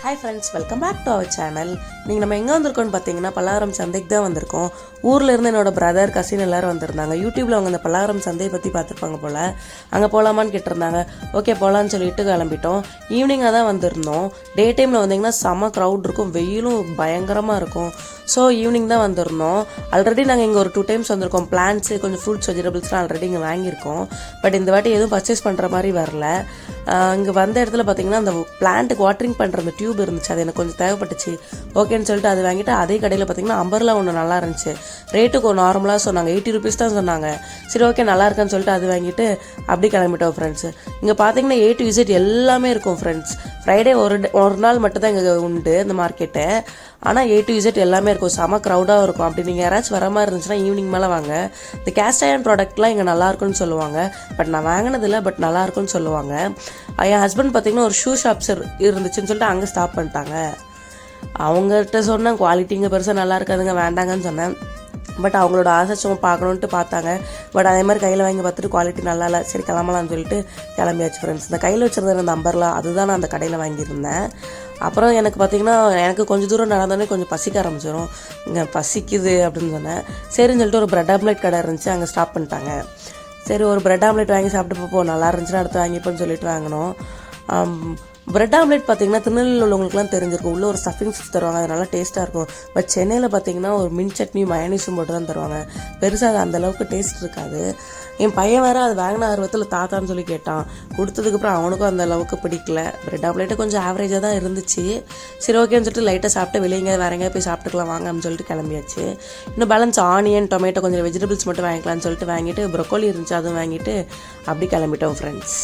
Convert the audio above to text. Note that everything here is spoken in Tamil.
Hi friends, welcome back to our channel. நீங்கள் நம்ம எங்கே வந்திருக்கோம்னு பார்த்தீங்கன்னா பல்லாவரம் சந்தைக்கு தான் வந்திருக்கோம். ஊரில் இருந்து என்னோட பிரதர் கசின் எல்லோரும் வந்திருந்தாங்க. யூடியூப்பில் அவங்க அந்த பல்லாவரம் சந்தையை பற்றி பார்த்துருப்பாங்க போல். அங்கே போகலாமான்னு கேட்டிருந்தாங்க. ஓகே போகலான்னு சொல்லிட்டு கிளம்பிட்டோம். ஈவினிங்காக தான் வந்திருந்தோம். டே டைமில் வந்தீங்கன்னா செம்ம க்ரௌட் இருக்கும், வெயிலும் பயங்கரமாக இருக்கும். ஸோ ஈவினிங் தான் வந்திருந்தோம். ஆல்ரெடி நாங்கள் இங்கே ஒரு 2 times வந்திருக்கோம். பிளான்ட்ஸு கொஞ்சம் ஃப்ரூட்ஸ் வெஜிடபிள்ஸ்லாம் ஆல்ரெடி இங்கே வாங்கியிருக்கோம். பட் இந்த வாட்டி எதுவும் பர்ச்சேஸ் பண்ணுற மாதிரி வரல. இங்கே வந்த இடத்துல பார்த்தீங்கன்னா அந்த பிளான்ட்டுக்கு வாட்டரிங் பண்ணுற அந்த டியூப் இருந்துச்சு, அது எனக்கு கொஞ்சம் தேவைப்பட்டுச்சு. ஓகேன்னு சொல்லிட்டு அது வாங்கிட்டு அதே கடையில் பார்த்தீங்கன்னா அம்பர்லா ஒன்று நல்லா இருந்துச்சு. ரேட்டுக்கு நார்மலாக சொன்னாங்க, 80 rupees தான் சொன்னாங்க. சரி ஓகே நல்லா இருக்கான்னு சொல்லிட்டு அது வாங்கிட்டு அப்படி கிளம்பிட்டோம் ஃப்ரெண்ட்ஸு. இங்கே பார்த்தீங்கன்னா A to Z எல்லாமே இருக்கும் ஃப்ரெண்ட்ஸ். ஃப்ரைடே ஒரு நாள் மட்டும் தான் இங்கே உண்டு இந்த மார்க்கெட்டு. ஆனால் A to Z எல்லாமே இருக்கும், செம க்ரௌடாக இருக்கும். அப்படி நீங்கள் யாராச்சும் வர மாதிரி இருந்துச்சுன்னா ஈவினிங் மேலே வாங்க. இந்த கேஸ்ட் அயர்ன் ப்ராடக்ட்லாம் இங்கே நல்லாயிருக்குன்னு சொல்லுவாங்க. பட் நான் வாங்கினதில்லை, பட் நல்லாயிருக்குன்னு சொல்லுவாங்க. என் ஹஸ்பண்ட் பார்த்தீங்கன்னா ஒரு ஷூ ஷாப்ஸ் இருந்துச்சுன்னு சொல்லிட்டு அங்கே ஸ்டாப் பண்ணிட்டாங்க. அவங்கள்ட்ட சொன்னேன் குவாலிட்டிங்க பெருசாக நல்லா இருக்காதுங்க, வேண்டாங்கன்னு சொன்னேன். பட் அவங்களோட ஆசை சும்மா பார்க்கணுன்ட்டு பார்த்தாங்க. பட் அதே மாதிரி கையில் வாங்கி பார்த்துட்டு குவாலிட்டி நல்லா இல்லை, சரி கிளம்பலான்னு சொல்லிட்டு கிளம்பியாச்சு ஃப்ரெண்ட்ஸ். இந்த கையில் வச்சுருந்த அந்த அம்பர்லா அதுதான் நான் அந்த கடையில் வாங்கியிருந்தேன். அப்புறம் எனக்கு பார்த்திங்கன்னா எனக்கு கொஞ்சம் தூரம் நடந்தோடனே கொஞ்சம் பசிக்க ஆரம்பிச்சிடும். இங்கே பசிக்குது அப்படின்னு சொன்னேன். சரின்னு சொல்லிட்டு ஒரு பிரெட் ஆம்லேட் கடை இருந்துச்சு, அங்கே ஸ்டாப் பண்ணிட்டாங்க. சரி ஒரு பிரெட் ஆம்லேட் வாங்கி சாப்பிட்டு போப்போம், நல்லா இருந்துச்சுன்னா அடுத்து வாங்கிப்போன்னு சொல்லிட்டு வாங்கினோம். பிரெட் ஆம்லேட் பார்த்தீங்கன்னா திருநெல்வேலியில் உள்ளவங்களுக்குலாம் தெரிஞ்சிருக்கும், உள்ளே ஒரு ஸ்டஃபிங்ஸ் தருவாங்க, அது நல்லா டேஸ்ட்டாக இருக்கும். பட் சென்னையில் பார்த்தீங்கன்னா ஒரு மின் சட்னி மயனீஸும் போட்டு தான் தருவாங்க. பெருசாக அது அந்தளவுக்கு டேஸ்ட் இருக்காது. என் பையன் வேறு அது வாங்கின ஆர்வத்தில் தாத்தான்னு சொல்லி கேட்டான். கொடுத்ததுக்கப்புறம் அவனுக்கும் அந்த அளவுக்கு பிடிக்கல. பிரெட் ஆம்லேட்டு கொஞ்சம் ஆவரேஜாக தான் இருந்துச்சு. சரி ஓகேன்னு சொல்லிட்டு லைட்டாக சாப்பிட்டு வெளியே எங்கேயாவது வேறு எங்கேயாவது போய் சாப்பிட்டுக்கலாம் வாங்க அப்படின்னு சொல்லிட்டு கிளம்பியாச்சு. இன்னும் பேலன்ஸ் ஆனியன் டொமேட்டோ கொஞ்சம் வெஜிடபிள்ஸ் மட்டும் வாங்கிக்கலாம்னு சொல்லிட்டு வாங்கிட்டு ப்ரொக்கோலி இருந்துச்சு அதுவும் வாங்கிட்டு அப்படி கிளம்பிட்டோம் ஃப்ரெண்ட்ஸ்.